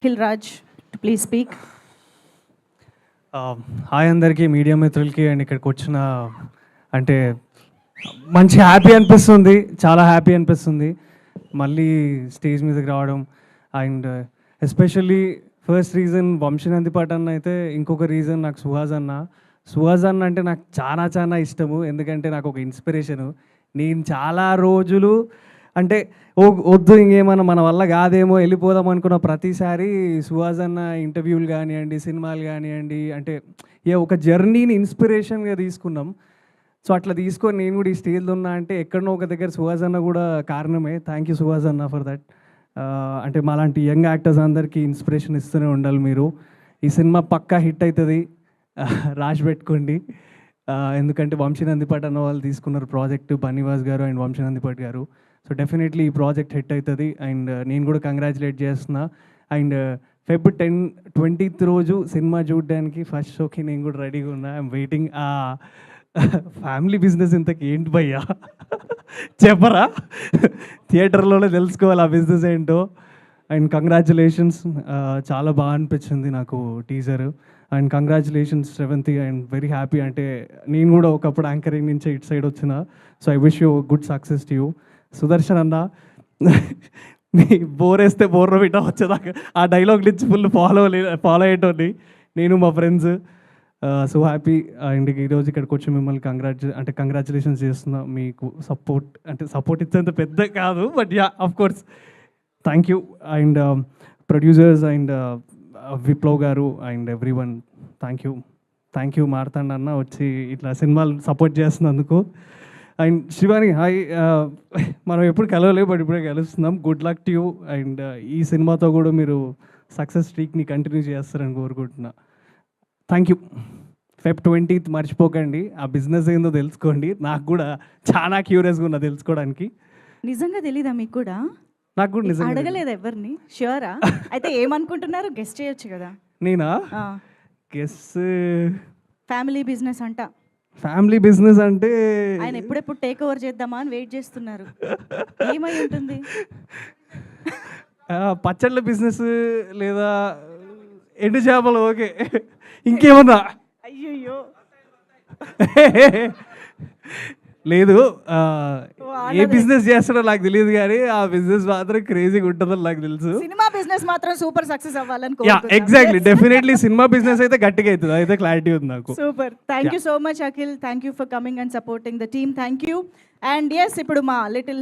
Akhil Raj to please speak. Hi అందరికీ media మిత్రులకి and ఇక్కడికి వచ్చిన అంటే మంచి హ్యాపీ అనిపిస్తుంది, చాలా హ్యాపీ అనిపిస్తుంది మళ్ళీ స్టేజ్ మీదకి రావడం. అండ్ ఎస్పెషల్లీ ఫస్ట్ రీజన్ వంశీనందిపాట్ అన్న అయితే, ఇంకొక రీజన్ నాకు సుహాస్ అన్న అంటే నాకు చాలా చాలా ఇష్టము. ఎందుకంటే నాకు ఒక ఇన్స్పిరేషను. నేను చాలా రోజులు అంటే వద్దు ఇంకేమన్నా మన వల్ల కాదేమో వెళ్ళిపోదాం అనుకున్న ప్రతిసారి సుహాస్ అన్న ఇంటర్వ్యూలు కానివ్వండి, సినిమాలు కానివ్వండి, అంటే ఒక జర్నీని ఇన్స్పిరేషన్గా తీసుకున్నాం. సో అట్లా తీసుకొని నేను కూడా ఈ స్టేజ్లో ఉన్నా అంటే ఎక్కడనో ఒక దగ్గర సుహాస్ అన్న కూడా కారణమే. థ్యాంక్ యూ సుహాస్ అన్న ఫర్ దట్. అంటే మాలాంటి యంగ్ యాక్టర్స్ అందరికీ ఇన్స్పిరేషన్ ఇస్తూనే ఉండాలి మీరు. ఈ సినిమా పక్కా హిట్ అవుతుంది, రాసి పెట్టుకోండి. ఎందుకంటే వంశీనందిపాట్ అన్న వాళ్ళు తీసుకున్నారు ప్రాజెక్టు, బన్నీవాస్ గారు అండ్ వంశీనందిపాట్ గారు. సో డెఫినెట్లీ ఈ ప్రాజెక్ట్ హిట్ అవుతుంది. అండ్ నేను కూడా కంగ్రాచులేట్ చేస్తున్నా. అండ్ Feb 10, 20th రోజు సినిమా చూడడానికి ఫస్ట్ షోకి నేను కూడా రెడీగా ఉన్నా. I'm waiting. ఫ్యామిలీ బిజినెస్ ఇంతకు ఏంటి భయ్యా చెప్పరా? థియేటర్లోనే తెలుసుకోవాలి ఆ బిజినెస్ ఏంటో. అండ్ కంగ్రాచులేషన్స్, చాలా బాగా అనిపించింది నాకు teaser. And congratulations Sravanthi, and very happy. అంటే నేను కూడా ఒకప్పుడు యాంకరింగ్ నుంచి ఇటు సైడ్ వచ్చిన. So I wish you good success to you. Sudarshan అన్న, మీ బోరేస్తే బోర్ర బిడ్డ వచ్చేదాకా ఆ డైలాగ్ నుంచి ఫుల్ ఫాలో అయ్యేటోని నేను మా ఫ్రెండ్స్. So happy. అండ్ ఈరోజు ఇక్కడికి వచ్చి మిమ్మల్ని కంగ్రాచులేషన్స్ చేస్తున్నా. మీకు సపోర్ట్ ఇచ్చేంత పెద్ద కాదు, but ya of course thank you. And producers and Viplav గారు and everyone thank you Martand అన్న వచ్చి ఇట్లా సినిమాలు సపోర్ట్ చేస్తున్నందుకు. And Shivani, hi. మనం ఎప్పుడు కలవలేదు, బట్ ఇప్పుడే కలుస్తున్నాం. Good luck to you. And ఈ సినిమాతో కూడా మీరు సక్సెస్ స్ట్రీక్ని కంటిన్యూ చేస్తారని కోరుకుంటున్నా. Thank you. Feb 20th మర్చిపోకండి. ఆ బిజినెస్ ఏందో తెలుసుకోండి. నాకు కూడా చాలా క్యూరియస్గా ఉన్నా తెలుసుకోవడానికి. నిజంగా తెలీదా మీకు కూడా? నాకు కూడా నిజంగా అడగలేదు ఎవరిని. ష్యూరా? అయితే ఏమనుకుంటున్నారు? గెస్ట్ చేయొచ్చు కదా. నేనా? గెస్ ఫ్యామిలీ బిజినెస్ అంట. ఫ్యామిలీ బిజినెస్ అంటే ఆయన ఎప్పుడెప్పుడు టేక్ ఓవర్ చేద్దామా అని వెయిట్ చేస్తున్నారు. ఏమై ఉంటుంది? పచ్చళ్ళ బిజినెస్ లేదా ఎండు చేపలు. ఓకే, ఇంకేమన్నా? అయ్యయ్యో లేదు. ఏ బిజినెస్ చేస్తాడో నాకు తెలియదు, కానీ ఆ బిజినెస్ మాత్రం క్రేజీగా ఉంటుందని నాకు తెలుసు. సినిమా బిజినెస్ మాత్రం సూపర్ సక్సెస్ అవ్వాలని ఎగ్జాక్ట్లీ, డెఫినెట్లీ సినిమా బిజినెస్ అయితే గట్టిగా అవుతుంది, అయితే క్లారిటీ ఉంది నాకు. Super. Thank you so much Akhil. Thank you for coming and supporting the team. Thank you. And yes, ఇప్పుడు మా లిటిల్